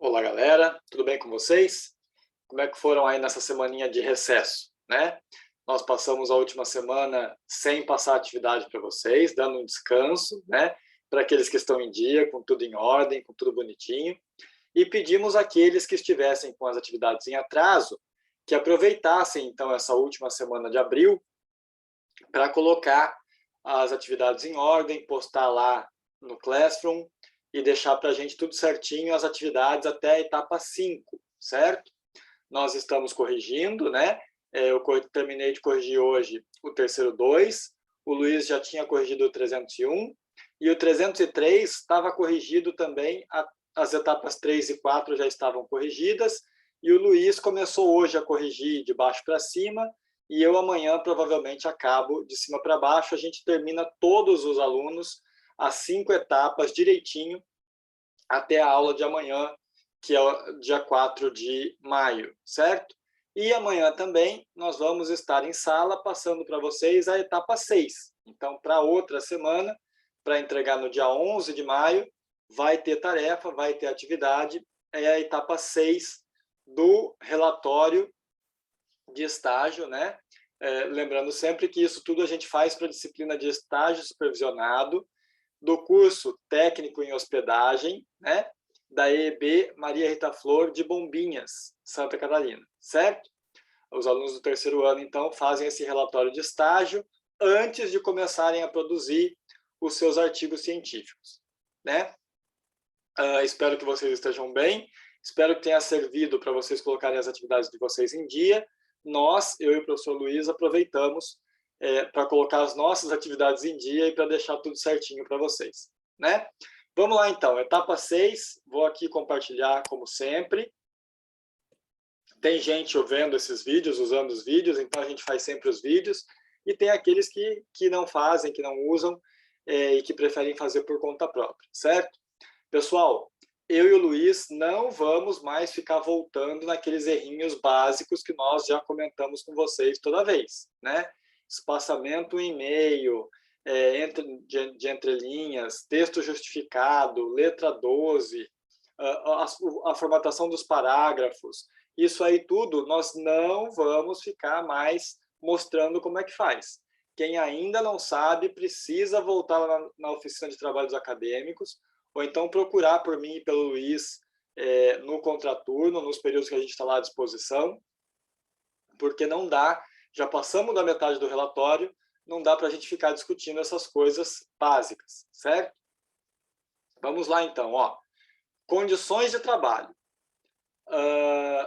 Olá, galera, tudo bem com vocês? Como é que foram aí nessa semaninha de recesso, né? Nós passamos a última semana sem passar atividade para vocês, dando um descanso, né? Para aqueles que estão em dia, com tudo em ordem, com tudo bonitinho. E pedimos àqueles que estivessem com as atividades em atraso, que aproveitassem, então, essa última semana de abril para colocar as atividades em ordem, postar lá no Classroom e deixar para a gente tudo certinho as atividades até a etapa 5, certo? Nós estamos corrigindo, né? Eu terminei de corrigir hoje o terceiro 2, o Luiz já tinha corrigido o 301, e o 303 estava corrigido também, as etapas 3 e 4 já estavam corrigidas, e o Luiz começou hoje a corrigir de baixo para cima, e eu amanhã provavelmente acabo de cima para baixo, a gente termina todos os alunos as 5 etapas direitinho até a aula de amanhã, que é o dia 4 de maio, certo? E amanhã também nós vamos estar em sala passando para vocês a etapa 6. Então, para outra semana, para entregar no dia 11 de maio, vai ter tarefa, vai ter atividade, é a etapa 6 do relatório de estágio, né? Lembrando sempre que isso tudo a gente faz para a disciplina de estágio supervisionado, do curso técnico em hospedagem, né? Da EEB Maria Rita Flor de Bombinhas, Santa Catarina, certo? Os alunos do terceiro ano, então, fazem esse relatório de estágio antes de começarem a produzir os seus artigos científicos, né? Espero que vocês estejam bem, espero que tenha servido para vocês colocarem as atividades de vocês em dia. Nós, eu e o professor Luiz, aproveitamos para colocar as nossas atividades em dia e para deixar tudo certinho para vocês, né? Vamos lá, então. Etapa 6, vou aqui compartilhar, como sempre. Tem gente vendo esses vídeos, usando os vídeos, então a gente faz sempre os vídeos, e tem aqueles que não fazem, que não usam, e que preferem fazer por conta própria, certo? Pessoal, eu e o Luiz não vamos mais ficar voltando naqueles errinhos básicos que nós já comentamos com vocês toda vez, né? Espaçamento em e-mail, de entrelinhas, texto justificado, letra 12, a formatação dos parágrafos, isso aí tudo nós não vamos ficar mais mostrando como é que faz. Quem ainda não sabe precisa voltar na oficina de trabalhos acadêmicos, ou então procurar por mim e pelo Luiz no contraturno, nos períodos que a gente está lá à disposição, porque não dá, já passamos da metade do relatório, não dá para a gente ficar discutindo essas coisas básicas, certo? Vamos lá, então, ó. Condições de trabalho.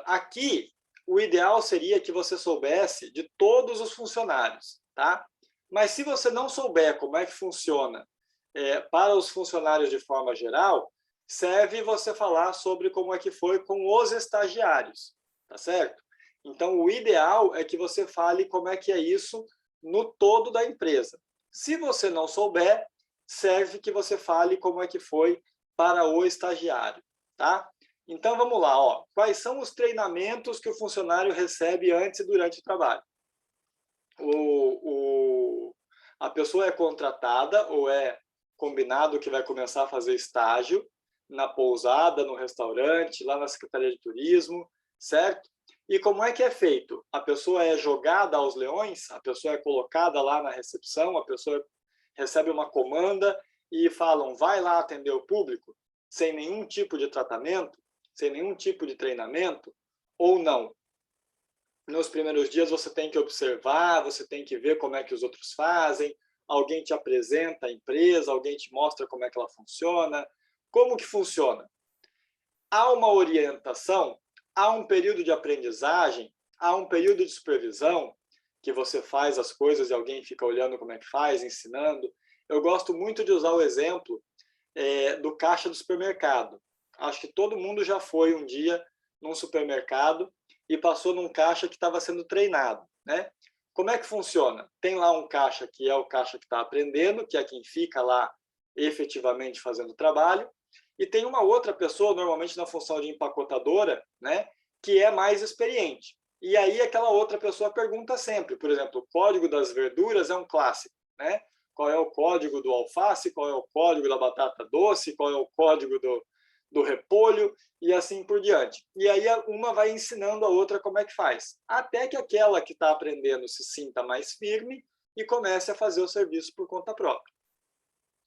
Aqui, o ideal seria que você soubesse de todos os funcionários, tá? Mas se você não souber como é que funciona para os funcionários de forma geral, serve você falar sobre como é que foi com os estagiários, tá certo? Então, o ideal é que você fale como é que é isso no todo da empresa. Se você não souber, serve que você fale como é que foi para o estagiário, tá? Então, vamos lá, ó. Quais são os treinamentos que o funcionário recebe antes e durante o trabalho? A pessoa é contratada ou é combinado que vai começar a fazer estágio na pousada, no restaurante, lá na Secretaria de Turismo, certo? E como é que é feito? A pessoa é jogada aos leões, a pessoa é colocada lá na recepção, a pessoa recebe uma comanda e falam, vai lá atender o público, sem nenhum tipo de tratamento, sem nenhum tipo de treinamento, ou não? Nos primeiros dias você tem que observar, você tem que ver como é que os outros fazem, alguém te apresenta a empresa, alguém te mostra como é que ela funciona. Como que funciona? Há uma orientação, há um período de aprendizagem, há um período de supervisão, que você faz as coisas e alguém fica olhando como é que faz, ensinando. Eu gosto muito de usar o exemplo do caixa do supermercado. Acho que todo mundo já foi um dia num supermercado e passou num caixa que estava sendo treinado, né? Como é que funciona? Tem lá um caixa que é o caixa que está aprendendo, que é quem fica lá efetivamente fazendo o trabalho, e tem uma outra pessoa, normalmente na função de empacotadora, né, que é mais experiente. E aí aquela outra pessoa pergunta sempre, por exemplo, o código das verduras é um clássico, né? Qual é o código do alface, qual é o código da batata doce, qual é o código do repolho e assim por diante. E aí uma vai ensinando a outra como é que faz, até que aquela que está aprendendo se sinta mais firme e comece a fazer o serviço por conta própria.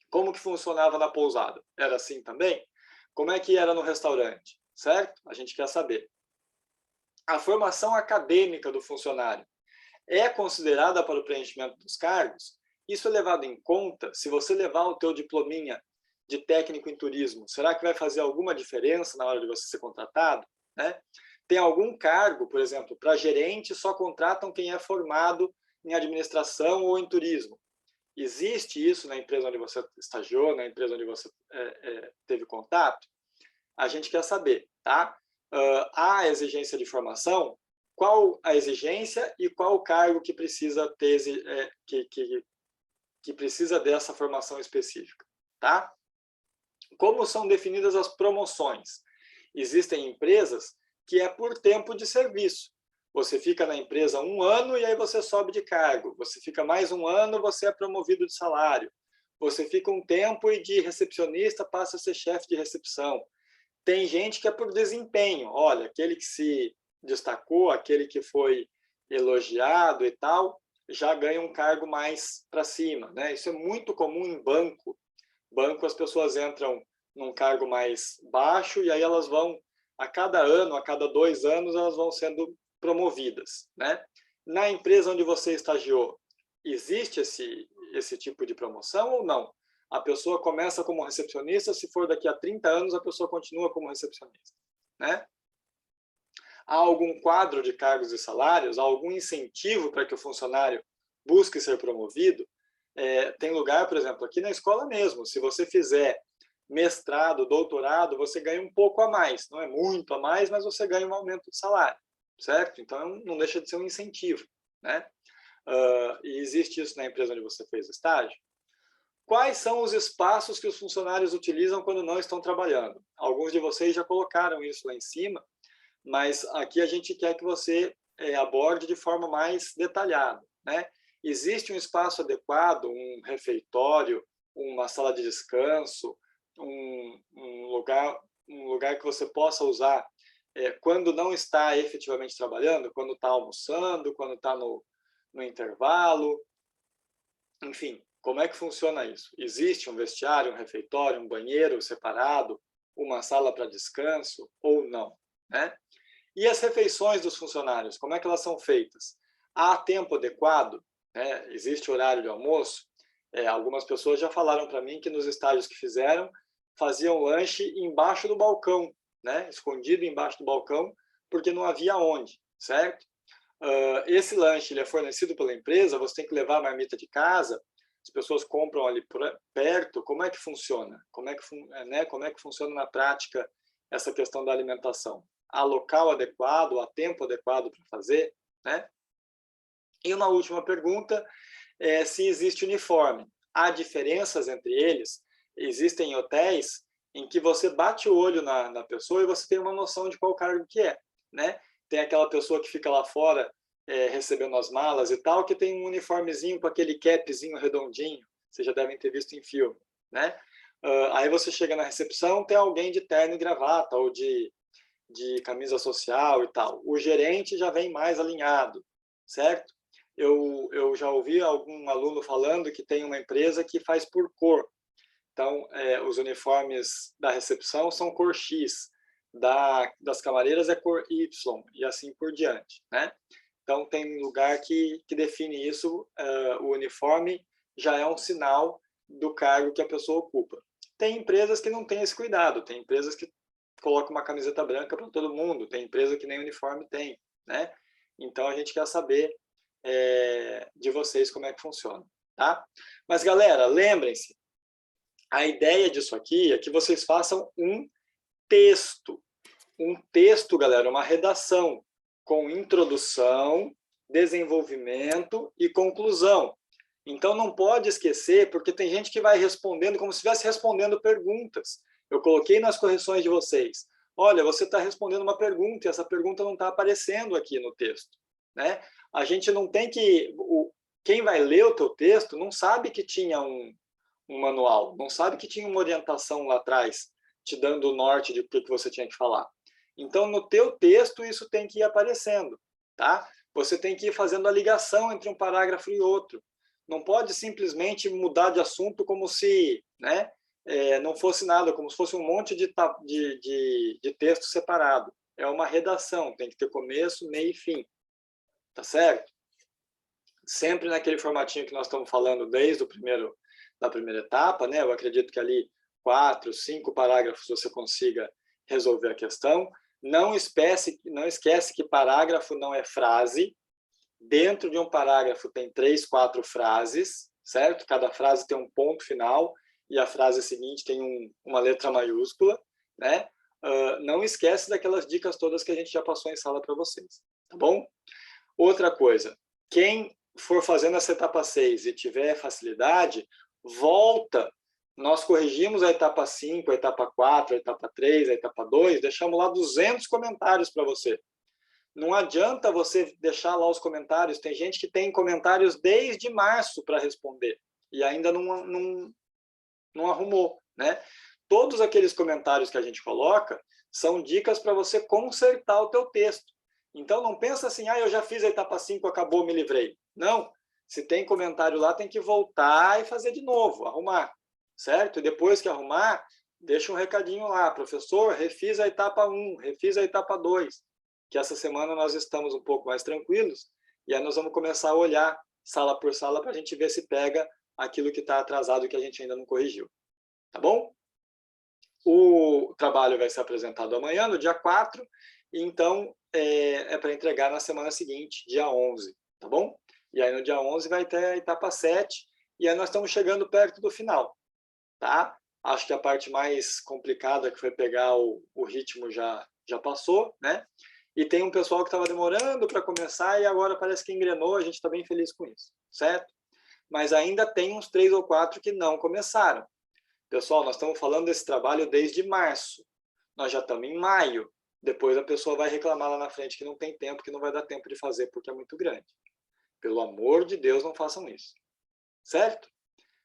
Como que funcionava na pousada? Era assim também? Como é que era no restaurante? Certo? A gente quer saber. A formação acadêmica do funcionário é considerada para o preenchimento dos cargos? Isso é levado em conta? Se você levar o teu diplominha de técnico em turismo, será que vai fazer alguma diferença na hora de você ser contratado? Né? Tem algum cargo, por exemplo, para gerente, só contratam quem é formado em administração ou em turismo. Existe isso na empresa onde você estagiou, na empresa onde você teve contato? A gente quer saber, tá? Há exigência de formação? Qual a exigência e qual o cargo que precisa ter, que precisa dessa formação específica, tá? Como são definidas as promoções? Existem empresas que é por tempo de serviço. Você fica na empresa 1 ano e aí você sobe de cargo. Você fica mais 1 ano, você é promovido de salário. Você fica um tempo e de recepcionista passa a ser chefe de recepção. Tem gente que é por desempenho. Olha, aquele que se destacou, aquele que foi elogiado e tal, já ganha um cargo mais para cima, né? Isso é muito comum em banco. Banco, as pessoas entram num cargo mais baixo e aí elas vão, a cada ano, a cada 2 anos, elas vão sendo promovidas, né? Na empresa onde você estagiou, existe esse tipo de promoção ou não? A pessoa começa como recepcionista, se for daqui a 30 anos, a pessoa continua como recepcionista, né? Há algum quadro de cargos e salários, há algum incentivo para que o funcionário busque ser promovido? Tem lugar, por exemplo, aqui na escola mesmo, se você fizer mestrado, doutorado, você ganha um pouco a mais, não é muito a mais, mas você ganha um aumento de salário, certo? Então, não deixa de ser um incentivo, né? E existe isso na empresa onde você fez estágio? Quais são os espaços que os funcionários utilizam quando não estão trabalhando? Alguns de vocês já colocaram isso lá em cima, mas aqui a gente quer que você aborde de forma mais detalhada, né? Existe um espaço adequado, um refeitório, uma sala de descanso, um lugar que você possa usar quando não está efetivamente trabalhando, quando está almoçando, quando está no intervalo, enfim, como é que funciona isso? Existe um vestiário, um refeitório, um banheiro separado, uma sala para descanso ou não, né? E as refeições dos funcionários, como é que elas são feitas? Há tempo adequado? Né? Existe horário de almoço? Algumas pessoas já falaram para mim que nos estágios que fizeram, faziam lanche embaixo do balcão, né? Escondido embaixo do balcão, porque não havia onde, certo? Esse lanche ele é fornecido pela empresa, você tem que levar a marmita de casa, as pessoas compram ali perto, como é que funciona? Como é que funciona na prática essa questão da alimentação? Há local adequado, há tempo adequado para fazer, né? E uma última pergunta é se existe uniforme. Há diferenças entre eles? Existem hotéis em que você bate o olho na pessoa e você tem uma noção de qual cargo que é, né? Tem aquela pessoa que fica lá fora recebendo as malas e tal, que tem um uniformezinho com aquele capzinho redondinho, vocês já devem ter visto em filme, né? Aí você chega na recepção, tem alguém de terno e gravata, ou de camisa social e tal. O gerente já vem mais alinhado, certo? Eu já ouvi algum aluno falando que tem uma empresa que faz por cor. Então, os uniformes da recepção são cor X, das camareiras é cor Y, e assim por diante, né? Então, tem lugar que define isso, o uniforme já é um sinal do cargo que a pessoa ocupa. Tem empresas que não têm esse cuidado, tem empresas que colocam uma camiseta branca para todo mundo, tem empresa que nem uniforme tem, né? Então, a gente quer saber de vocês como é que funciona, tá? Mas, galera, lembrem-se, a ideia disso aqui é que vocês façam um texto. Um texto, galera, uma redação com introdução, desenvolvimento e conclusão. Então, não pode esquecer, porque tem gente que vai respondendo como se estivesse respondendo perguntas. Eu coloquei nas correções de vocês. Olha, você está respondendo uma pergunta e essa pergunta não está aparecendo aqui no texto, né? A gente não tem que... Quem vai ler o teu texto não sabe que tinha um manual, não sabe que tinha uma orientação lá atrás te dando o norte de o que você tinha que falar. Então, no teu texto, isso tem que ir aparecendo, tá? Você tem que ir fazendo a ligação entre um parágrafo e outro. Não pode simplesmente mudar de assunto como se, né, não fosse nada, como se fosse um monte de texto separado. É uma redação, tem que ter começo, meio e fim. Tá certo? Sempre naquele formatinho que nós estamos falando desde da primeira etapa, né? Eu acredito que ali 4, 5 parágrafos você consiga resolver a questão. Não esquece que parágrafo não é frase. Dentro de um parágrafo tem 3, 4 frases, certo? Cada frase tem um ponto final e a frase seguinte tem uma letra maiúscula, né? Não esquece daquelas dicas todas que a gente já passou em sala para vocês, tá bom? Outra coisa, quem for fazendo essa etapa 6 e tiver facilidade, volta. Nós corrigimos a etapa 5, a etapa 4, a etapa 3, a etapa 2, deixamos lá 200 comentários para você. Não adianta você deixar lá os comentários, tem gente que tem comentários desde março para responder e ainda não arrumou, né? Todos aqueles comentários que a gente coloca são dicas para você consertar o teu texto. Então, não pensa assim, eu já fiz a etapa 5, acabou, me livrei. Não, se tem comentário lá, tem que voltar e fazer de novo, arrumar, certo? E depois que arrumar, deixa um recadinho lá, professor, refiz a etapa 1, refiz a etapa 2, que essa semana nós estamos um pouco mais tranquilos, e aí nós vamos começar a olhar sala por sala para a gente ver se pega aquilo que está atrasado e que a gente ainda não corrigiu. Tá bom? O trabalho vai ser apresentado amanhã, no dia 4, e então é para entregar na semana seguinte, dia 11, tá bom? E aí no dia 11 vai ter a etapa 7, e aí nós estamos chegando perto do final, tá? Acho que a parte mais complicada, que foi pegar o ritmo, já passou, né? E tem um pessoal que estava demorando para começar e agora parece que engrenou, a gente está bem feliz com isso, certo? Mas ainda tem uns 3 ou 4 que não começaram. Pessoal, nós estamos falando desse trabalho desde março. Nós já estamos em maio. Depois a pessoa vai reclamar lá na frente que não tem tempo, que não vai dar tempo de fazer porque é muito grande. Pelo amor de Deus, não façam isso. Certo?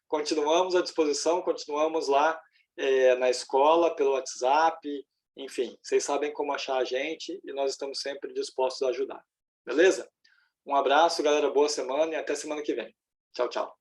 Continuamos à disposição, continuamos lá na escola, pelo WhatsApp, enfim, vocês sabem como achar a gente e nós estamos sempre dispostos a ajudar. Beleza? Um abraço, galera, boa semana e até semana que vem. Tchau, tchau.